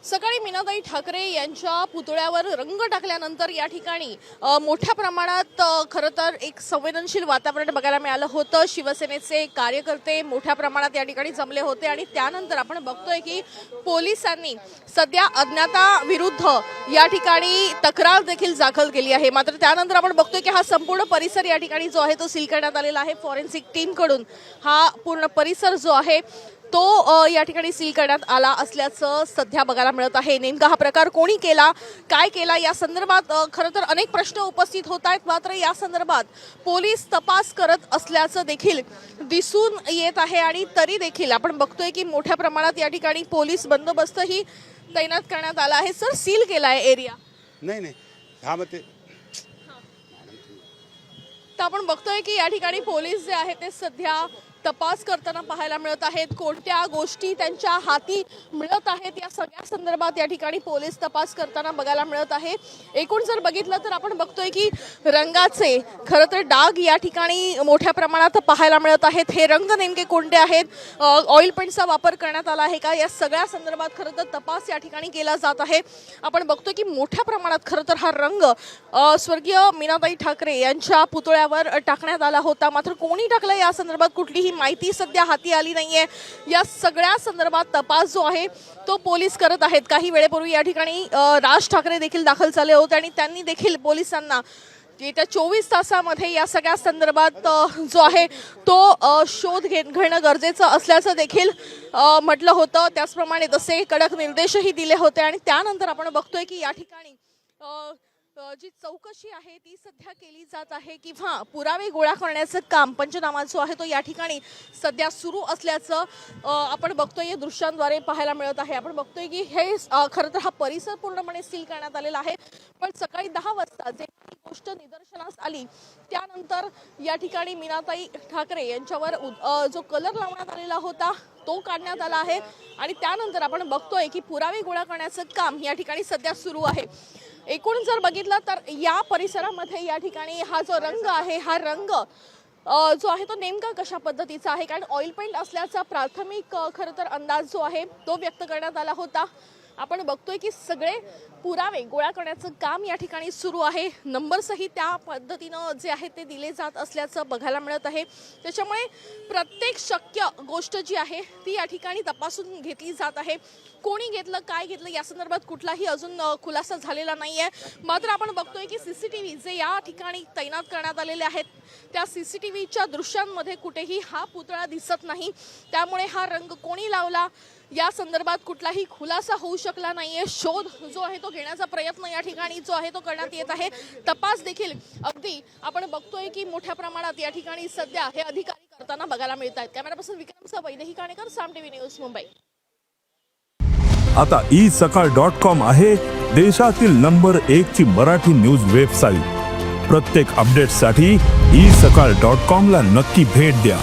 सकाळी मीनाताई ठाकरे यांच्या पुतळ्यावर रंग टाकल्यानंतर या ठिकाणी मोठ्या प्रमाणात खरं तर एक संवेदनशील वातावरण बघायला मिळालं होतं। शिवसेनेचे कार्यकर्ते मोठ्या प्रमाणात या ठिकाणी जमले होते आणि त्यानंतर आपण बघतोय की पोलिसांनी सध्या अज्ञाताविरुद्ध या ठिकाणी तक्रार देखील दाखल केली आहे। मात्र त्यानंतर आपण बघतोय की हा संपूर्ण परिसर या ठिकाणी जो आहे तो सील करण्यात आलेला आहे। फॉरेन्सिक टीम कडून हा पूर्ण परिसर जो आहे तो या ठिकाणी सील करण्यात आला असल्याचं सध्या बघायला मिळत आहे। नेमका हा प्रकार कोणी केला, काय केला या संदर्भात खरं तर अनेक प्रश्न उपस्थित होत आहेत। मात्र या संदर्भात पोलीस तपास करत असल्याचं देखील दिसून येत आहे आणि तरी देखील आपण बघतोय की मोठ्या प्रमाणात या ठिकाणी पोलीस बंदोबस्तही तैनात करण्यात आला आहे। सर, सील केला आहे एरिया? नाही हा मग ते तर आपण बघतोय की या ठिकाणी पोलीस जे आहेत ते सध्या तपास करताना पाहायला मिळत आहेत। कोणत्या गोष्टी त्यांच्या हाती मिळत आहेत या सगळ्या संदर्भात या ठिकाणी पोलीस तपास करताना बघायला मिळत आहे। एकूण जर बघितलं तर आपण बघतोय की रंगाचे खरं तर डाग या ठिकाणी मोठ्या प्रमाणात पाहायला मिळत आहेत। हे रंग नेमके कोणते आहेत, ऑइल पेंटचा वापर करण्यात आला आहे का, या सगळ्या संदर्भात खरं तर तपास या ठिकाणी केला जात आहे। आपण बघतोय की मोठ्या प्रमाणात खरं तर हा रंग स्वर्गीय मीनाताई ठाकरे यांच्या पुतळ्यावर टाकण्यात आला होता। मात्र कोणी टाकला या संदर्भात कुठलीही माहिती सध्या हाती आली नाहीये। या सगळ्या संदर्भात तपास जो आहे तो पोलीस करत आहेत। काही वेळेपूर्वी या ठिकाणी राज ठाकरे देखील दाखल झाले होते आणि त्यांनी देखील पोलिसांना येत्या 24 तासामध्ये या सगळ्या संदर्भात जो आहे तो शोध घेणं गरजेचं असल्याचं देखील म्हटलं होतं। त्याचप्रमाणे तसे कडक निर्देशही दिले होते आणि त्यानंतर आपण बघतोय की या ठिकाणी जी चौकशी आहे ती सध्या केली जात आहे किंवा पुरावे गोळा करण्याचं काम पंचनामा जो आहे तो या ठिकाणी सध्या सुरू असल्याचं आपण बघतोय। या दृश्यांद्वारे पाहायला मिळत आहे। आपण बघतोय की हे खरं तर हा परिसर पूर्णपणे सील करण्यात आलेला आहे। पण सकाळी 10 वाजता जे गोष्ट निदर्शनास आली त्यानंतर या ठिकाणी मीनाताई ठाकरे यांच्यावर जो कलर लावण्यात आलेला होता तो काढण्यात आला आहे आणि त्यानंतर आपण बघतोय की पुरावे गोळा करण्याचं काम या ठिकाणी सध्या सुरू आहे। एकूण जर बघितलं तर या परिसरामध्ये या ठिकाणी हा जो रंग आहे हा रंग जो आहे तो नेमका कशा पद्धतीचा आहे, कारण ऑइल पेंट असल्याचा प्राथमिक खरं तर अंदाज जो आहे तो व्यक्त करण्यात आला होता। आपण बघतोय की सगळे पुरावे गोळा करण्याचं काम या ठिकाणी सुरू आहे। नंबर्सही त्या पद्धतीनं जे आहे ते दिले जात असल्याचं बघायला मिळत आहे। त्याच्यामुळे प्रत्येक शक्य गोष्ट जी आहे ती या ठिकाणी तपासून घेतली जात आहे। कोणी घेतलं, काय घेतलं या संदर्भात कुठलाही अजून खुलासा झालेला नाहीये। मात्र आपण बघतोय की सीसीटीव्ही जे या ठिकाणी तैनात करण्यात आलेले आहेत त्या सीसीटीव्हीच्या दृश्यांमध्ये कुठेही हा पुतळा दिसत नाही। त्यामुळे हा रंग कोणी लावला या संदर्भात कुठलाही खुलासा होऊ शकला नाहीये। शोध जो आहे तो घेण्याचा प्रयत्न या ठिकाणी जो आहे तो करण्यात येत आहे। तपास देखील अगदी आपण बघतोय की मोठ्या प्रमाणात या ठिकाणी सध्या हे अधिकारी करताना बघायला मिळत आहेत। कॅमेरापर्सन विक्रमसह वैदेही काणेकर, साम टीव्ही न्यूज, मुंबई। आता isakal.com आहे देशातील नंबर 1 ची मराठी न्यूज वेबसाईट। प्रत्येक अपडेटसाठी isakal.com ला नक्की भेट द्या।